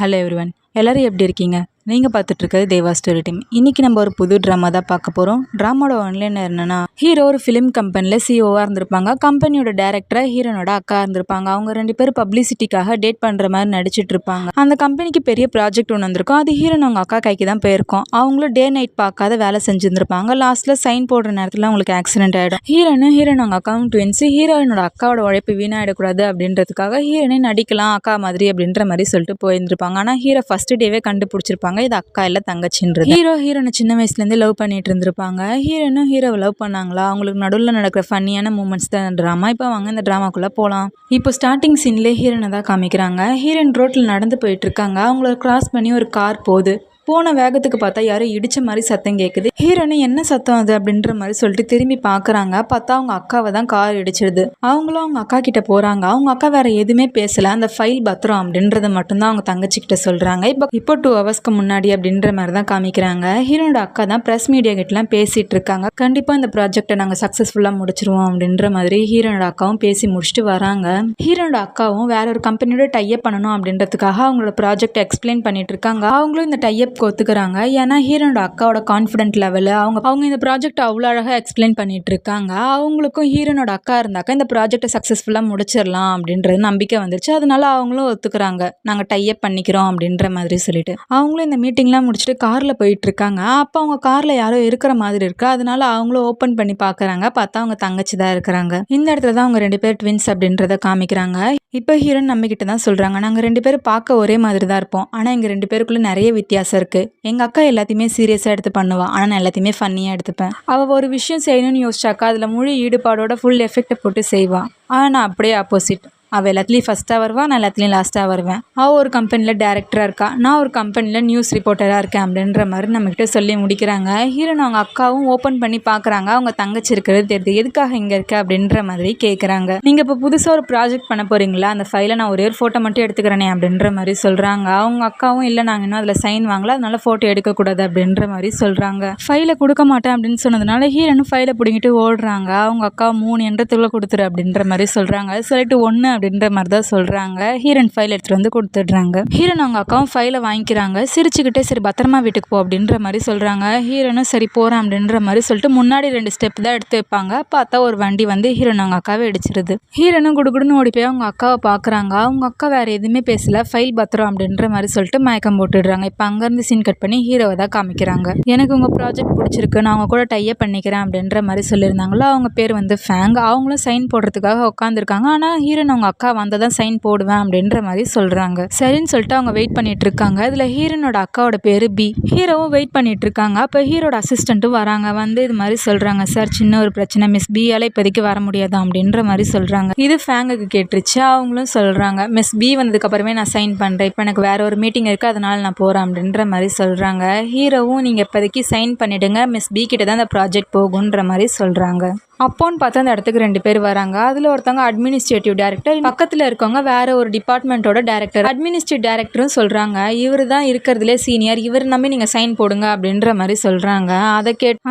Hello everyone, எல்லோரும் எப்படி இருக்கீங்க? நீங்கள் பார்த்துட்டு இருக்கிறது தேவா ஸ்டோரி டீம். இன்றைக்கி நம்ம ஒரு புது ட்ராமா தான் பார்க்க போகிறோம். ட்ராமாவோட ஒன்லைனர் என்னென்னா, ஹீரோ ஒரு ஃபிலிம் கம்பெனியில் சிஓவாக இருந்திருப்பாங்க. கம்பெனியோட டேரக்டராக ஹீரோனோட அக்கா இருந்திருப்பாங்க. அவங்க 2 பேரும் பப்ளிசிட்டிக்காக டேட் பண்ணுற மாதிரி நடிச்சிட்டு இருப்பாங்க. அந்த கம்பெனிக்கு பெரிய ப்ராஜெக்ட் ஒன்று வந்திருக்கும். அது ஹீரோன் அவங்க அக்கா கைக்கு தான் போயிருக்கும். அவங்களும் டே நைட் பார்க்காத வேலை செஞ்சுருந்துருப்பாங்க. லாஸ்ட்டில் சைன் போடுற நேரத்தில் அவங்களுக்கு ஆக்சிடென்ட் ஆகிடும். ஹீரோன் அவங்க அக்காவும் ட்வின்ஸு. ஹீரோயினோட அக்காவோட உழைப்பு வீணாயிடக்கூடாது அப்படின்றதுக்காக ஹீரோனே நடிக்கலாம் அக்கா மாதிரி அப்படின்ற மாதிரி சொல்லிட்டு போயிருந்திருப்பாங்க. ஆனால் ஹீரோ ஃபர்ஸ்ட் டேவே கண்டுபிடிச்சிருப்பாங்க இது அக்கா இல்ல தங்கச்சின்றது. ஹீரோனை சின்ன வயசுலேருந்து லவ் பண்ணிட்டு இருந்திருப்பாங்க. ஹீரோனும் ஹீரோவை லவ் பண்ணாங்களா, அவங்களுக்கு நடுவில் நடக்கிற ஃபன்னியான மூமெண்ட்ஸ் தான் ட்ராமா. இப்போ வாங்க இந்த ட்ராமாக்குள்ளே போகலாம். இப்போ ஸ்டார்டிங் சீன்லேயே ஹீரோனை தான் காமிக்கிறாங்க. ஹீரோயின் ரோட்டில் நடந்து போயிட்டு இருக்காங்க. அவங்கள கிராஸ் பண்ணி ஒரு கார் போகுது. போன வேகத்துக்கு பார்த்தா யாரோ இடிச்ச மாதிரி சத்தம் கேட்குது. ஹீரோனு என்ன சத்தம் அது அப்படின்ற மாதிரி சொல்லிட்டு திரும்பி பார்க்குறாங்க. பார்த்தா அவங்க அக்காவை தான் கார் இடிச்சிடுது. அவங்களும் அவங்க அக்கா கிட்ட போகிறாங்க. அவங்க அக்கா வேற எதுவுமே பேசலை. அந்த ஃபைல் பத்திரம் அப்படின்றத மட்டும்தான் அவங்க தங்கச்சிக்கிட்ட சொல்கிறாங்க. இப்போ 2 ஹவர்ஸ்க்கு முன்னாடி அப்படின்ற மாதிரி தான் காமிக்கிறாங்க. ஹீரோனோட அக்கா தான் ப்ரெஸ் மீடியா கிட்டலாம் பேசிகிட்டு இருக்காங்க. கண்டிப்பாக இந்த ப்ராஜெக்டை நாங்கள் சக்ஸஸ்ஃபுல்லாக முடிச்சிருவோம் அப்படின்ற மாதிரி ஹீரோனோட அக்காவும் பேசி முடிச்சுட்டு வராங்க. ஹீரோனோட அக்காவும் வேற ஒரு கம்பெனியோட டைப் பண்ணணும் அப்படின்றதுக்காக அவங்களோட ப்ராஜெக்ட் எக்ஸ்பிளைன் பண்ணிட்டு இருக்காங்க. அவங்களும் இந்த டைப் ஒத்துக்கிறாங்க. ஏன்னா ஹீரோனோட அக்காவோட கான்ஃபிடென்ட் லெவல் அவங்க இந்த ப்ராஜெக்ட் அவ்வளோ அழகாக எக்ஸ்பிளைன் பண்ணிட்டு இருக்காங்க. அவங்களுக்கும் ஹீரோனோட அக்கா இருந்தாக்கா இந்த ப்ராஜெக்டை சக்ஸஸ்ஃபுல்லாக முடிச்சிடலாம் அப்படின்றது நம்பிக்கை வந்துருச்சு. அதனால அவங்களும் ஒத்துக்கிறாங்க. நாங்கள் டைப் பண்ணிக்கிறோம் அப்படின்ற மாதிரி சொல்லிட்டு அவங்களும் இந்த மீட்டிங்லாம் முடிச்சுட்டு காரில் போயிட்டு இருக்காங்க. அப்போ அவங்க காரில் யாரோ இருக்கிற மாதிரி இருக்கு. அதனால அவங்களும் ஓப்பன் பண்ணி பார்க்குறாங்க. பார்த்தா அவங்க தங்கச்சி தான் இருக்கிறாங்க. இந்த இடத்துல தான் அவங்க 2 பேர் ட்வின்ஸ் அப்படின்றத காமிக்கிறாங்க. இப்போ ஹீரோன் நம்ம கிட்ட தான் சொல்கிறாங்க, நாங்கள் 2 பேரும் பார்க்க ஒரே மாதிரி தான் இருப்போம். ஆனால் எங்கள் 2 பேருக்குள்ளே நிறைய வித்தியாசம் இருக்குது. எங்கள் அக்கா எல்லாத்தையுமே சீரியஸாக எடுத்து பண்ணுவாள். ஆனால் நான் எல்லாத்தையுமே ஃபன்னியாக எடுத்துப்பேன். அவள் ஒரு விஷயம் செய்யணும்னு யோசிச்சாக்கா அதில் முழு ஈடுபாடோட ஃபுல் எஃபெக்டை போட்டு செய்வாள். ஆனால் நான் அப்படியே ஆப்போசிட். அவள் எல்லாத்துலேயும் ஃபஸ்ட்டாக வருவாள், நான் எல்லாத்துலேயும் லாஸ்ட்டாக வருவேன். அவள் ஒரு கம்பெனியில் டேரக்டராக இருக்கா, நான் ஒரு கம்பெனியில் நியூஸ் ரிப்போர்ட்டராக இருக்கேன் அப்படின்ற மாதிரி நம்மக்கிட்ட சொல்லி முடிக்கிறாங்க. ஹீரோன் அவங்க அக்காவும் ஓப்பன் பண்ணி பார்க்குறாங்க. அவங்க தங்கச்சி இருக்கிறது தெரியுது. எதுக்காக இங்கே இருக்க அப்படின்ற மாதிரி கேட்குறாங்க. நீங்கள் இப்போ புதுசாக ஒரு ப்ராஜெக்ட் பண்ண போகிறீங்களா, அந்த ஃபைலை நான் ஒரே ஒரு ஃபோட்டோ மட்டும் எடுத்துக்கிறேனே அப்படின்ற மாதிரி சொல்கிறாங்க. அவங்க அக்காவும் இல்லை நாங்கள் இன்னும் அதில் சைன் வாங்கல, அதனால ஃபோட்டோ எடுக்கக்கூடாது அப்படின்ற மாதிரி சொல்கிறாங்க. ஃபைலை கொடுக்க மாட்டேன் அப்படின்னு சொன்னதுனால ஹீரோனும் ஃபைலை பிடிங்கிட்டு ஓடுறாங்க. அவங்க அக்கா 3 எண்ணத்துக்குள்ளே கொடுத்துரு அப்படின்ற மாதிரி சொல்கிறாங்க. சொல்லிட்டு 1 அப்படின்ற மாதிரி தான் சொல்கிறாங்க. ஹீரோன் ஃபைல் எடுத்துகிட்டு வந்து கொடுத்துட்றாங்க. ஹீரோன் அவங்க அக்காவும் ஃபைலை வாங்கிக்கிறாங்க. சிரிச்சுக்கிட்டே சரி பத்திரமா வீட்டுக்கு போ அப்படின்ற மாதிரி சொல்கிறாங்க. ஹீரோனும் சரி போகிறேன் அப்படின்ற மாதிரி சொல்லிட்டு முன்னாடி 2 ஸ்டெப் தான் எடுத்து வைப்பாங்க. பார்த்தா ஒரு வண்டி வந்து ஹீரோன் அவங்க அக்காவை இடிச்சிருது. ஹீரோனும் குடுகுடுன்னு ஓடி போய் அவங்க அக்காவை பார்க்குறாங்க. அவங்க அக்கா வேறு எதுவுமே பேசல. ஃபைல் பத்திரம் அப்படின்ற மாதிரி சொல்லிட்டு மயக்கம் போட்டுடுறாங்க. இப்போ அங்கேருந்து சீன் கட் பண்ணி ஹீரோவை தான் காமிக்கிறாங்க. எனக்கு உங்கள் ப்ராஜெக்ட் பிடிச்சிருக்கு, நான் அவங்க கூட டைப் பண்ணிக்கிறேன் அப்படின்ற மாதிரி சொல்லியிருந்தாங்களோ. அவங்க பேர் வந்து ஃபேங். அவங்களும் சைன் போடுறதுக்காக உட்காந்துருக்காங்க. ஆனால் ஹீரோன் அவங்க அக்கா வந்தால் தான் சைன் போடுவேன் அப்படின்ற மாதிரி சொல்கிறாங்க. சரின்னு சொல்லிட்டு அவங்க வெயிட் பண்ணிட்டு இருக்காங்க. இதில் ஹீரோனோட அக்காவோட பேர் பி. ஹீரோவும் வெயிட் பண்ணிட்டு இருக்காங்க. அப்போ ஹீரோட அசிஸ்டண்ட்டும் வராங்க. வந்து இது மாதிரி சொல்கிறாங்க, சார் சின்ன ஒரு பிரச்சனை, மிஸ் பியால் இப்போதைக்கு வர முடியாதா அப்படின்ற மாதிரி சொல்கிறாங்க. இது ஃபேங்குக்கு கேட்டுருச்சு. அவங்களும் சொல்கிறாங்க, மிஸ் பி வந்ததுக்கப்புறமே நான் சைன் பண்ணுறேன், இப்போ எனக்கு வேற ஒரு மீட்டிங் இருக்குது அதனால நான் போகிறேன் அப்படின்ற மாதிரி சொல்கிறாங்க. ஹீரோவும் நீங்கள் இப்போதைக்கு சைன் பண்ணிவிடுங்க, மிஸ் பி கிட்ட தான் அந்த ப்ராஜெக்ட் போகுன்ற மாதிரி சொல்கிறாங்க. அப்போன்னு பார்த்தா அந்த இடத்துக்கு 2 பேர் வராங்க. அதில் ஒருத்தவங்க அட்மினிஸ்ட்ரேட்டிவ் டைரக்டர், பக்கத்தில் இருக்கவங்க வேற ஒரு டிபார்ட்மெண்ட்டோட டைரக்டர். அட்மினிஸ்ட்ரேட்டிவ் டைரக்டரும் சொல்கிறாங்க, இவர் தான் இருக்கிறதுலே சீனியர், இவர் நம்பி நீங்கள் சைன் போடுங்க அப்படின்ற மாதிரி சொல்கிறாங்க.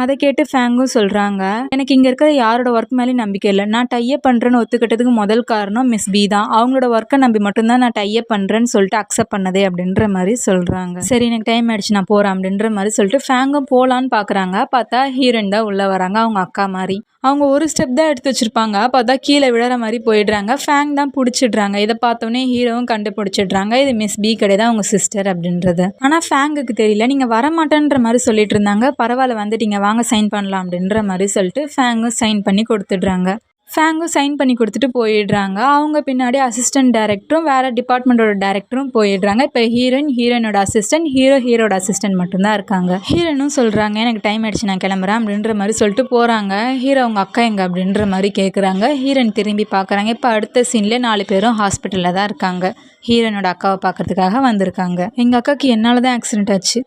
அதை கேட்டு ஃபேங்கும் சொல்கிறாங்க, எனக்கு இங்கே இருக்கிற யாரோட ஒர்க் மேலேயும் நம்பிக்கை இல்லை. நான் டைப் பண்ணுறேன்னு ஒத்துக்கிட்டதுக்கு முதல் காரணம் மிஸ் பி தான். அவங்களோட ஒர்க்கை நம்பி மட்டும்தான் நான் டைப் பண்ணுறேன்னு சொல்லிட்டு அக்செப்ட் பண்ணதே அப்படின்ற மாதிரி சொல்கிறாங்க. சரி எனக்கு டைம் ஆயிடுச்சு நான் போகிறேன் அப்படின்ற மாதிரி சொல்லிட்டு ஃபேங்கும் போகலான்னு பார்க்குறாங்க. பார்த்தா ஹீரோயின் தான் உள்ளே வராங்க. அவங்க அக்கா மாதிரி அவங்க ஒரு ஸ்டெப் தான் எடுத்து வச்சுருப்பாங்க. பார்த்தா கீழே விழற மாதிரி போயிடுறாங்க. ஃபேங் தான் பிடிச்சிடுறாங்க. இதை பார்த்தோன்னே ஹீரோவும் கண்டுபிடிச்சிடுறாங்க, இது மிஸ் பி கிடையாது அவங்க சிஸ்டர் அப்படின்றது. ஆனால் ஃபேங்குக்கு தெரியல. நீங்கள் வரமாட்டேன்ற மாதிரி சொல்லிட்டு இருந்தாங்க. பரவாயில்ல வந்துட்டீங்க, வாங்க சைன் பண்ணலாம் அப்படின்ற மாதிரி சொல்லிட்டு ஃபேங்கும் சைன் பண்ணி கொடுத்துட்றாங்க. ஃபேங்கும் சைன் பண்ணி கொடுத்துட்டு போயிடுறாங்க. அவங்க பின்னாடி அசிஸ்டன்ட் டைரக்டரும் வேறு டிபார்ட்மெண்ட்டோட டைரக்டரும் போயிடுறாங்க. இப்போ ஹீரோனோட அசிஸ்டன்ட், ஹீரோட அசிஸ்டன்ட் மட்டும்தான் இருக்காங்க. ஹீரோனும் சொல்கிறாங்க, எனக்கு டைம் ஆயிடுச்சு நான் கிளம்புறேன் அப்படின்ற மாதிரி சொல்லிட்டு போகிறாங்க. ஹீரோ அவங்க அக்கா எங்க அப்படின்ற மாதிரி கேட்குறாங்க. ஹீரோன் திரும்பி பார்க்குறாங்க. இப்போ அடுத்த சீன்லேயே 4 பேரும் ஹாஸ்பிட்டலில் தான் இருக்காங்க. ஹீரோனோட அக்காவை பார்க்கறதுக்காக வந்திருக்காங்க. எங்கள் அக்காவுக்கு என்னால் தான் ஆக்சிடென்ட் ஆச்சு.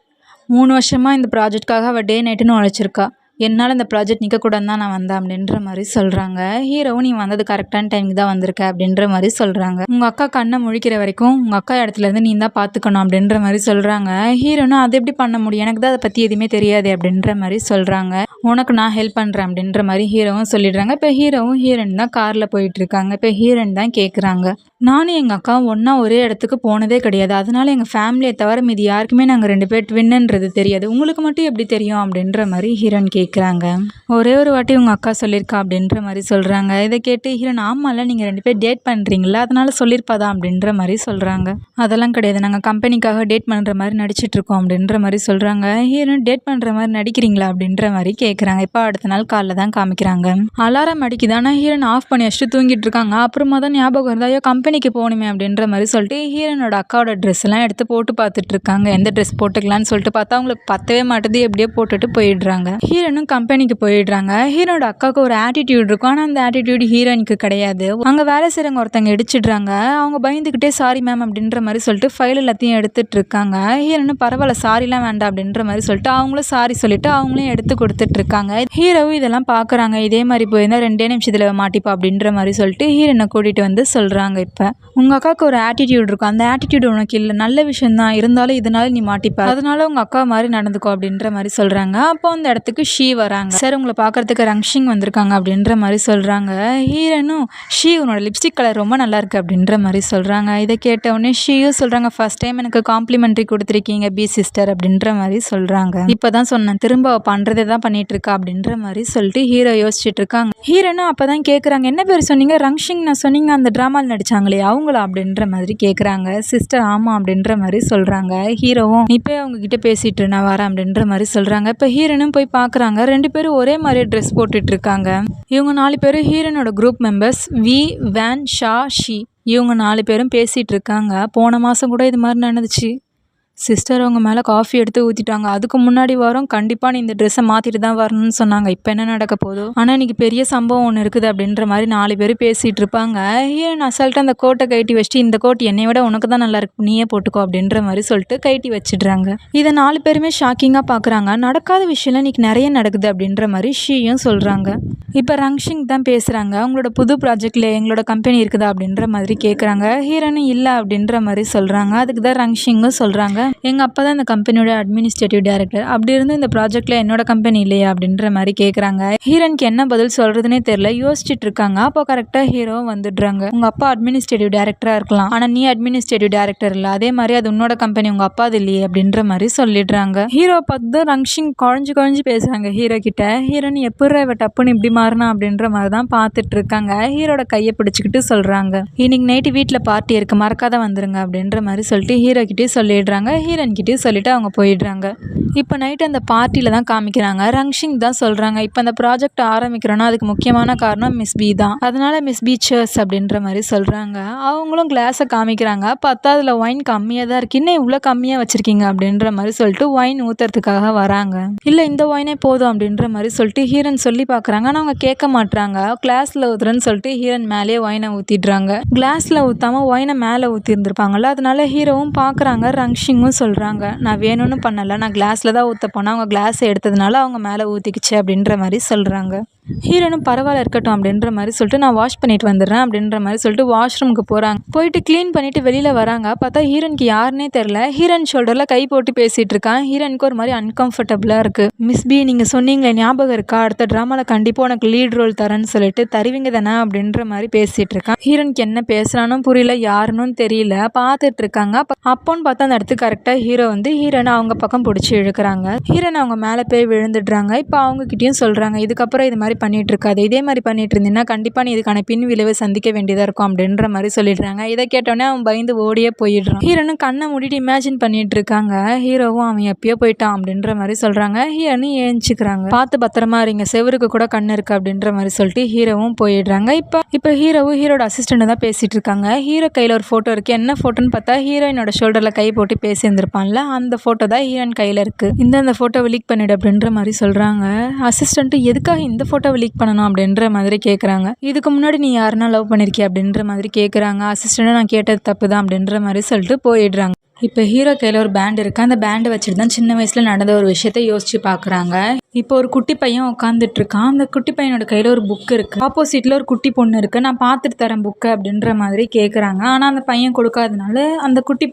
3 வருஷமாக இந்த ப்ராஜெக்ட்காக அவள் டே நைட்டுன்னு உழைச்சிருக்கா. என்னால் இந்த ப்ராஜெக்ட் நிற்கக்கூடாதுன்னு தான் நான் வந்தேன் அப்படின்ற மாதிரி சொல்கிறாங்க. ஹீரோவும் நீ வந்தது கரெக்டான டைமுக்கு தான் வந்திருக்க அப்படின்ற மாதிரி சொல்கிறாங்க. உங்கள் அக்கா கண்ணை முழிக்கிற வரைக்கும் உங்கள் அக்கா இடத்துலேருந்து நீ தான் பார்த்துக்கணும் அப்படின்ற மாதிரி சொல்கிறாங்க. ஹீரோனும் அது எப்படி பண்ண முடியும், எனக்கு தான் அதை பற்றி எதுவுமே தெரியாது அப்படின்ற மாதிரி சொல்கிறாங்க. உனக்கு நான் ஹெல்ப் பண்ணுறேன் அப்படின்ற மாதிரி ஹீரோவும் சொல்லிடுறாங்க. இப்போ ஹீரோவும் ஹீரோயின் தான் காரில் போயிட்டுருக்காங்க. இப்போ ஹீரோயின் தான் கேட்குறாங்க, நானும் எங்கள் அக்கா ஒன்றா ஒரே இடத்துக்கு போனதே கிடையாது, அதனால எங்கள் ஃபேமிலியை தவிர மீதி யாருக்குமே நாங்கள் 2 பேர் ட்வின்னுன்றது தெரியாது, உங்களுக்கு மட்டும் எப்படி தெரியும் அப்படின்ற மாதிரி ஹீரோயின் கேட்குறாங்க. ஒரே ஒரு வாட்டி உங்கள் அக்கா சொல்லியிருக்கா அப்படின்ற மாதிரி சொல்கிறாங்க. இதை கேட்டு ஹீரோயின், ஆமாம்ல நீங்கள் 2 பேர் டேட் பண்ணுறீங்களா அதனால சொல்லியிருப்பாதான் அப்படின்ற மாதிரி சொல்கிறாங்க. அதெல்லாம் கிடையாது, நாங்கள் கம்பெனிக்காக டேட் பண்ணுற மாதிரி நடிச்சிட்ருக்கோம் அப்படின்ற மாதிரி சொல்கிறாங்க. ஹீரோயின், டேட் பண்ணுற மாதிரி நடிக்கிறீங்களா அப்படின்ற மாதிரி கேட்குறாங்க. இப்போ அடுத்த நாள் காலைல தான் காமிக்கிறாங்க. அலாரம் அடிக்குது, ஆனால் ஹீரோயின் ஆஃப் பண்ணி வச்சுட்டு தூங்கிட்டு இருக்காங்க. அப்புறமா தான் ஞாபகம் இருந்தால் ஐயோ கம்பெனிக்கு போகணுமே அப்படின்ற மாதிரி சொல்லிட்டு ஹீரோனோட அக்காவோட ட்ரெஸ் எல்லாம் எடுத்து போட்டு பார்த்துட்டு இருக்காங்க. எந்த ட்ரெஸ் போட்டுக்கலான்னு சொல்லிட்டு பார்த்தா அவங்களுக்கு பத்தவே மாட்டுது, எப்படியோ போட்டுட்டு போயிடுறாங்க. ஹீரோனும் கம்பெனிக்கு போயிடுறாங்க. ஹீரோனோட அக்காவுக்கு ஒரு ஆட்டிடியூட் இருக்கும், ஆனால் அந்த ஆட்டிடியூட் ஹீரோயினுக்கு கிடையாது. அங்கே வேலை செய்கிறவங்க ஒருத்தங்க இடிச்சிடுறாங்க. அவங்க பயந்துக்கிட்டே சாரி மேம் அப்படின்ற மாதிரி சொல்லிட்டு ஃபைல் எல்லாத்தையும் எடுத்துட்டு இருக்காங்க. ஹீரோனும் பரவாயில்ல சாரிலாம் வேண்டாம் அப்படின்ற மாதிரி சொல்லிட்டு அவங்களும் சாரி சொல்லிட்டு அவங்களையும் எடுத்து கொடுத்துட்டு இருக்காங்க. ஹீரோவும் இதெல்லாம் பார்க்குறாங்க. இதே மாதிரி போயிருந்தா 2 நிமிஷத்தில் மாட்டிப்பா அப்படின்ற மாதிரி சொல்லிட்டு ஹீரோனை கூட்டிகிட்டு வந்து சொல்கிறாங்க. இப்போ உங்கள் அக்காவுக்கு ஒரு ஆட்டிடியூட் இருக்கும், அந்த ஆட்டிடியூட் உனக்கு இல்லை, நல்ல விஷயம் தான், இருந்தாலும் இதனால நீ மாட்டிப்ப, அதனால உங்கள் அக்கா மாதிரி நடந்துக்கோ அப்படின்ற மாதிரி சொல்கிறாங்க. அப்போ அந்த இடத்துக்கு ஷீ வராங்க. சார் உங்களை பார்க்கறதுக்கு ரங்ஷிங் வந்திருக்காங்க அப்படின்ற மாதிரி சொல்கிறாங்க. ஹீரோனும், ஷீ உன்னோட லிப்ஸ்டிக் கலர் ரொம்ப நல்லா இருக்கு அப்படின்ற மாதிரி சொல்கிறாங்க. இதை கேட்ட உடனே ஷீயும் சொல்கிறாங்க, ஃபர்ஸ்ட் டைம் எனக்கு காம்ப்ளிமெண்ட்ரி கொடுத்துருக்கீங்க பி சிஸ்டர் அப்படின்ற மாதிரி சொல்கிறாங்க. இப்போ தான் சொன்னேன், திரும்ப அவள் பண்ணுறதே தான் பண்ணிட்டு இருக்கா அப்படின்ற மாதிரி சொல்லிட்டு ஹீரோ யோசிச்சுட்டு இருக்காங்க. ஹீரோனும் அப்போ தான் கேட்குறாங்க, என்ன பேர் சொன்னீங்க, ரங்ஷிங் நான் சொன்னீங்க அந்த ட்ராமாவில் நடிச்சாங்களே அவங்களா அப்படின்ற மாதிரி கேட்குறாங்க. சிஸ்டர் ஆமாம் அப்படின்ற மாதிரி சொல்கிறாங்க. ஹீரோவும் நீ போய் அவங்க கிட்ட பேசிட்டு நான் வரேன் அப்படின்ற மாதிரி சொல்கிறாங்க. இப்போ ஹீரோனும் போய் பார்க்குறாங்க. 2 பேரும் ஒரே மாதிரி ட்ரெஸ் போட்டுட்டு இருக்காங்க. இவங்க 4 பேரும் ஹீரோனோட குரூப் மெம்பர்ஸ் வி, வேன், ஷா, ஷி. இவங்க 4 பேரும் பேசிகிட்டு இருக்காங்க. போன மாதம் கூட இது மாதிரி நடந்துச்சு, சிஸ்டர் அவங்க மேலே காஃபி எடுத்து ஊற்றிட்டாங்க, அதுக்கு முன்னாடி வாரம் கண்டிப்பாக நீ இந்த ட்ரெஸ்ஸை மாற்றிட்டு தான் வரணும்னு சொன்னாங்க, இப்போ என்ன நடக்க போதோ, ஆனால் இன்றைக்கி பெரிய சம்பவம் ஒன்று இருக்குது அப்படின்ற மாதிரி 4 பேர் பேசிகிட்டு இருப்பாங்க. ஏன் அசால்ட்டு அந்த கோட்டை கைட்டி வச்சுட்டு இந்த கோட் என்னை விட உனக்கு தான் நல்லா இருக்கு நீயே போட்டுக்கோ அப்படின்ற மாதிரி சொல்லிட்டு கைட்டி வச்சிடுறாங்க. இதை 4 பேருமே ஷாக்கிங்காக பார்க்குறாங்க. நடக்காத விஷயம்லாம் இன்றைக்கி நிறைய நடக்குது அப்படின்ற மாதிரி ஷீயும் சொல்கிறாங்க. இப்போ ரங்ஷிங் தான் பேசுகிறாங்க. அவங்களோட புது ப்ராஜெக்டில் எங்களோட கம்பெனி இருக்குதா அப்படின்ற மாதிரி கேட்குறாங்க. ஹீரோனும் இல்லை அப்படின்ற மாதிரி சொல்கிறாங்க. அதுக்கு தான் ரங்ஷிங்கும் சொல்கிறாங்க, எங்கள் அப்பா தான் இந்த கம்பெனியோட அட்மினிஸ்ட்ரேட்டிவ் டைரக்டர், அப்படி இருந்து இந்த ப்ராஜெக்டில் என்னோட கம்பெனி இல்லையா அப்படின்ற மாதிரி கேட்குறாங்க. ஹீரோனுக்கு என்ன பதில் சொல்கிறதுனே தெரியல, யோசிச்சுட்டு இருக்காங்க. அப்போ கரெக்டாக ஹீரோ வந்துடுறாங்க. உங்கள் அப்பா அட்மினிஸ்ட்ரேட்டிவ் டைரக்டராக இருக்கலாம், ஆனால் நீ அட்மினிஸ்ட்ரேட்டிவ் டைரக்டர் இல்லை, அதே மாதிரி அது உன்னோட கம்பெனி, உங்கள் அப்பா அது இல்லையே அப்படின்ற மாதிரி சொல்லிடுறாங்க. ஹீரோ பார்த்து ரங்ஷிங் குழஞ்சு பேசுகிறாங்க ஹீரோ கிட்ட. ஹீரோன்னு எப்படி இவ டப்புன்னு இப்படி மாறினா அப்படின்ற மாதிரி தான் பார்த்துட்டு இருக்காங்க. ஹீரோட கையை பிடிச்சிக்கிட்டு சொல்கிறாங்க, இன்னைக்கு நைட்டு வீட்டில் பார்ட்டி இருக்குது மறக்காத வந்துருங்க அப்படின்ற மாதிரி சொல்லிட்டு ஹீரோ கிட்டே சொல்லிடுறாங்க. ஹீரோயின் கிட்டே சொல்லிட்டு அவங்க போயிடுறாங்க. இப்போ நைட்டு அந்த பார்ட்டியில் தான் காமிக்கிறாங்க. ரங்ஷிங் தான் சொல்கிறாங்க, இப்போ அந்த ப்ராஜெக்ட் ஆரம்பிக்கிறோன்னா அதுக்கு முக்கியமான காரணம் மிஸ் பி தான், அதனால மிஸ் பி சேர்ஸ் அப்படின்ற மாதிரி சொல்கிறாங்க. அவங்களும் கிளாஸை காமிக்கிறாங்க. பார்த்தா அதில் ஒயின் கம்மியாக தான் இருக்குது, இன்னும் இவ்வளோ கம்மியாக வச்சுருக்கீங்க அப்படின்ற மாதிரி சொல்லிட்டு ஒயின் ஊற்றுறதுக்காக வராங்க. இல்லை இந்த ஒயினே போதும் அப்படின்ற மாதிரி சொல்லிட்டு ஹீரோயின் சொல்லி பார்க்குறாங்க. ஆனால் அவங்க கேட்க மாட்டுறாங்க. கிளாஸில் ஊற்றுறேன்னு சொல்லிட்டு ஹீரோயின் மேலேயே ஒயினை ஊற்றிடுறாங்க. கிளாஸில் ஊற்றாமல் ஒயினை மேலே ஊற்றிருந்துருப்பாங்கல்ல, அதனால ஹீரோவும் பார்க்குறாங்க. ரங்ஷிங்கும் சொல்கிறாங்க, நான் வேணும்னு பண்ணலை, நான் கிளாஸில் தான் ஊற்ற போனேன், அவங்க கிளாஸை எடுத்ததுனால அவங்க மேலே ஊற்றிக்கிச்சு அப்படின்ற மாதிரி சொல்கிறாங்க. ஹீரோனும் பரவாயில்ல இருக்கட்டும் அப்படின்ற மாதிரி சொல்லிட்டு நான் வாஷ் பண்ணிட்டு வந்துடுறேன் அப்படின்ற மாதிரி சொல்லிட்டு வாஷ்ரூமுக்கு போகிறாங்க. போயிட்டு க்ளீன் பண்ணிட்டு வெளியில் வராங்க. பார்த்தா ஹீரோனுக்கு யாருன்னே தெரில. ஹீரோயின் ஷோல்டரில் கை போட்டு பேசிகிட்டு இருக்கான். ஹீரோனுக்கு ஒரு மாதிரி அன்கம்ஃபர்டபுளாக இருக்குது. மிஸ் பி நீங்கள் சொன்னீங்களே ஞாபகம் இருக்கா, அடுத்த ட்ராமாவில் கண்டிப்பாக உனக்கு லீட் ரோல் தரேன்னு சொல்லிட்டு தருவீங்க தானே அப்படின்ற மாதிரி பேசிகிட்டு இருக்கான். ஹீரோனுக்கு என்ன பேசுகிறானும் புரியல, யாருன்னு தெரியல, பார்த்துட்டு இருக்காங்க. அப்போன்னு பார்த்தா அந்த இடத்துக்கு கரெக்டாக ஹீரோ வந்து ஹீரோனை அவங்க பக்கம் பிடிச்சி இழுக்கிறாங்க. ஹீரோனை அவங்க மேலே போய் விழுந்துடுறாங்க. இப்போ அவங்ககிட்டயும் சொல்கிறாங்க, இதுக்கப்புறம் இது மாதிரி பண்ணிட்டு இருக்காது, இதே மாதிரி பண்ணிட்டு இருந்தீங்கன்னா கண்டிப்பாக நீ இதுக்கான பின் விளைவை சந்திக்க வேண்டியதாக இருக்கும் அப்படின்ற மாதிரி சொல்லிடுறாங்க. இதை கேட்டோன்னே அவன் பயந்து ஓடியே போயிடுறான். ஹீரோனும் கண்ணை மூடிட்டு இமேஜின் பண்ணிட்டு இருக்காங்க. ஹீரோவும் அவன் எப்பயோ போயிட்டான் அப்படின்ற மாதிரி சொல்கிறாங்க. ஹீரோனும் ஏஞ்சிக்கிறாங்க. பார்த்து பத்திரமா இருங்க, செவருக்கு கூட கண்ணு இருக்கு அப்படின்ற மாதிரி சொல்லிட்டு ஹீரோவும் போயிடுறாங்க. இப்போ ஹீரோவும் ஹீரோட அசிஸ்டண்ட் தான் பேசிட்டு இருக்காங்க. ஹீரோ கையில் ஒரு ஃபோட்டோ இருக்குது. என்ன ஃபோட்டோன்னு பார்த்தா ஹீரோயினோட ஷோல்டரில் கை போட்டு பேசியிருந்திருப்பான்ல, அந்த ஃபோட்டோ தான் ஹீரோயின் கையில் இருக்குது. இந்த ஃபோட்டோவை லீக் பண்ணிடு அப்படின்ற மாதிரி சொல்கிறாங்க. அசிஸ்டண்ட்டு எதுக்காக இந்த ஃபோட்டோ லீக் பண்ணணும் அப்படின்ற மாதிரி கேட்குறாங்க. இதுக்கு முன்னாடி நீ யாருன்னா லவ் பண்ணிருக்கிய அப்படின்ற மாதிரி கேட்குறாங்க. அசிஸ்டண்ட் நான் கேட்டது தப்பு தான் அப்படின்ற மாதிரி சொல்லிட்டு போயிடுறாங்க. இப்போ ஹீரோ கையில் ஒரு பேண்ட் இருக்கு. அந்த பேண்டை வச்சுட்டு தான் சின்ன வயசில் நடந்த ஒரு விஷயத்த யோசிச்சு பார்க்குறாங்க. இப்போ ஒரு குட்டி பையன் உட்காந்துட்டு இருக்கான். அந்த குட்டி பையனோட கையில் ஒரு புக் இருக்கு. ஆப்போசிட்ல ஒரு குட்டி பொண்ணு இருக்கு. நான் பார்த்துட்டு தரேன் புக்கு அப்படின்ற மாதிரி கேட்குறாங்க. ஆனால் அந்த பையன் கொடுக்காதனால அந்த குட்டி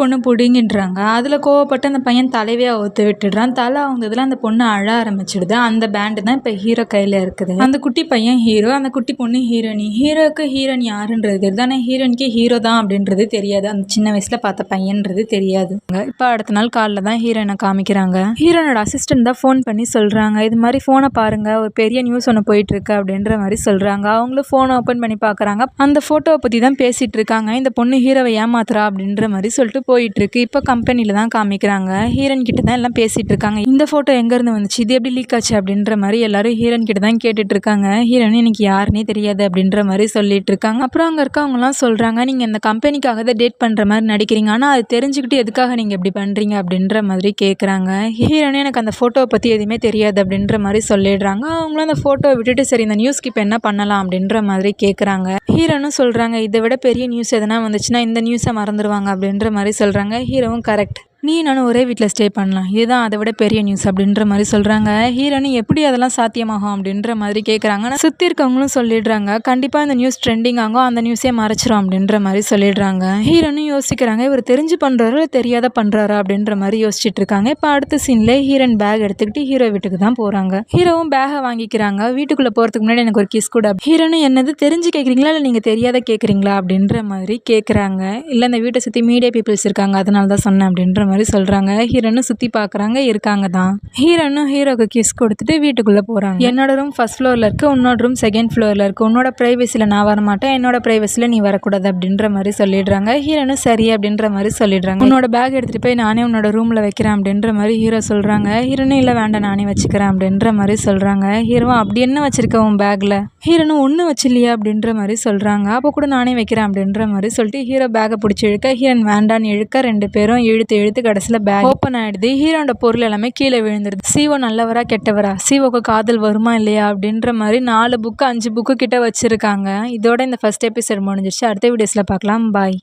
பொண்ணு பிடுங்கின்றாங்க. அதில் கோவப்பட்டு அந்த பையன் தலைவே அவுத்து விட்டுடுறான். தலை அவுந்ததில் அந்த பொண்ணு அழ ஆரம்பிச்சிடுது. அந்த பேண்டு தான் இப்போ ஹீரோ கையில் இருக்குது. அந்த குட்டி பையன் ஹீரோ, அந்த குட்டி பொண்ணு ஹீரோனி. ஹீரோக்கு ஹீரோயின் யாருன்றது தெரியுது, ஆனால் ஹீரோனிக்கு ஹீரோ தான் அப்படின்றது தெரியாது. அந்த சின்ன வயசில் பார்த்த பையன்றது தெரியாது. இப்போ அடுத்த நாள் காலைல தான் ஹீரோயினை காமிக்கிறாங்க. ஹீரோனோட அசிஸ்டன்ட் தான் ஃபோன் பண்ணி சொல்கிறாங்க, இது மாதிரி ஃபோனை பாருங்க, ஒரு பெரிய நியூஸ் ஒன்று போயிட்டுருக்கு அப்படின்ற மாதிரி சொல்கிறாங்க. அவங்களும் ஃபோனை ஓப்பன் பண்ணி பார்க்குறாங்க. அந்த ஃபோட்டோவை பற்றி தான் பேசிகிட்டு இருக்காங்க. இந்த பொண்ணு ஹீரோவை ஏமாத்துறா அப்படின்ற மாதிரி சொல்லிட்டு போயிட்டு இருக்கு. இப்போ கம்பெனில தான் காமிக்கிறாங்க. ஹீரோயின் கிட்ட தான் எல்லாம் பேசிட்டு இருக்காங்க. இந்த போட்டோ எங்க இருந்து வந்துச்சு, இது எப்படி லீக் ஆச்சு அப்படின்ற மாதிரி எல்லாரும் ஹீரோயின் கிட்ட தான் கேட்டுட்டு இருக்காங்க. ஹீரோயின் எனக்கு யாருன்னே தெரியாது அப்படின்ற மாதிரி சொல்லிட்டு இருக்காங்க. அப்புறம் அங்க இருக்கவங்க எல்லாம் சொல்றாங்க, நீங்க இந்த கம்பெனிக்காக தான் டேட் பண்ற மாதிரி நடிக்கிறீங்க, ஆனா அது தெரிஞ்சுக்கிட்டு எதுக்காக நீங்க இப்படி பண்றீங்க அப்படின்ற மாதிரி கேட்குறாங்க. ஹீரோயின் எனக்கு அந்த போட்டோவை பத்தி எதுவுமே தெரியாது அப்படின்ற மாதிரி சொல்லிடுறாங்க. அவங்களும் அந்த போட்டோவை விட்டுட்டு சரி இந்த நியூஸ்க்கு இப்போ என்ன பண்ணலாம் அப்படின்ற மாதிரி கேட்குறாங்க. ஹீரோனும் சொல்றாங்க, இதை விட பெரிய நியூஸ் எதனா வந்துச்சுன்னா இந்த நியூஸை மறந்துடுவாங்க அப்படின்ற மாதிரி சொல்கிறாங்க. ஹீரோவும் கரெக்ட், நீ நானும் ஒரே வீட்டில் ஸ்டே பண்ணலாம், இதுதான் அதை விட பெரிய நியூஸ் அப்படின்ற மாதிரி சொல்கிறாங்க. ஹீரோனு எப்படி அதெல்லாம் சாத்தியமாகும் அப்படின்ற மாதிரி கேட்குறாங்க. ஆனால் சுற்றி இருக்கவங்களும் சொல்லிடுறாங்க, கண்டிப்பாக இந்த நியூஸ் ட்ரெண்டிங் ஆகும், அந்த நியூஸே மறைச்சிரும் அப்படின்ற மாதிரி சொல்லிடுறாங்க. ஹீரோனும் யோசிக்கிறாங்க, இவர் தெரிஞ்சு பண்ணுறாரோ இல்லை தெரியாத பண்ணுறாரா அப்படின்ற மாதிரி யோசிச்சுட்டு இருக்காங்க. இப்போ அடுத்த சீனில் ஹீரோயின் பேக் எடுத்துக்கிட்டு ஹீரோ வீட்டுக்கு தான் போகிறாங்க. ஹீரோவும் பேகை வாங்கிக்கிறாங்க. வீட்டுக்குள்ளே போகிறதுக்கு முன்னாடி எனக்கு ஒரு கிஸ் கூட. ஹீரோனும் என்னது தெரிஞ்சு கேட்குறீங்களா இல்லை நீங்கள் தெரியாத கேட்குறீங்களா அப்படின்ற மாதிரி கேட்குறாங்க. இல்லை இந்த வீட்டை சுற்றி மீடியா பீப்புள்ஸ் இருக்காங்க அதனால தான் சொன்னேன் அப்படின்ற மாதிரி சொல்றாங்க. ஹீரோனும் சுத்தி பாக்குறாங்க, இருக்காங்க தான். ஹீரோனும் ஹீரோக்கு கிஸ் கொடுத்துட்டு வீட்டுக்குள்ள போறாங்க. என்னோட ரூம் ஃபர்ஸ்ட் ஃப்ளோர்ல இருக்கு, உன்னோட ரூம் செகண்ட் ஃப்ளோர்ல இருக்கு, உன்னோட பிரைவசில நான் வரமாட்டேன், என்னோட பிரைவசில நீ வரக்கூடாது அப்படின்ற மாதிரி சொல்லிடுறாங்க. ஹீரோனும் சரி அப்படின்ற மாதிரி சொல்லிடுறாங்க. உன்னோட பேக் எடுத்துட்டு போய் நானே உன்னோட ரூம்ல வைக்கிறேன் அப்படின்ற மாதிரி ஹீரோ சொல்றாங்க. ஹீரோனும் இல்ல வேண்டாம் நானே வச்சுக்கிறேன் அப்படின்ற மாதிரி சொல்றாங்க. ஹீரோவும் அப்படி என்ன வச்சிருக்க உன் பேக்ல, ஹீரோனும் ஒன்றும் வச்சில்லையா அப்படின்ற மாதிரி சொல்றாங்க. அப்போ கூட நானே வைக்கிறேன் அப்படின்ற மாதிரி சொல்லிட்டு ஹீரோ பேக்கை பிடிச்சி இழுக்க, ஹீரோன் வேண்டான்னு இழுக்க, ரெண்டு பேரும் இழுத்து கடைசியில் பேக் ஓப்பன் ஆயிடுது. ஹீரோட பொருள் எல்லாமே கீழே விழுந்துருது. சிவோ நல்லவரா கெட்டவரா, சிவோக்கு காதல் வருமா இல்லையா அப்படின்ற மாதிரி 4 புக்கு 5 புக்கு கிட்ட வச்சிருக்காங்க. இதோட இந்த ஃபர்ஸ்ட் எபிசோட் முடிஞ்சிருச்சு. அடுத்த வீடியோஸ்ல பார்க்கலாம். பாய்.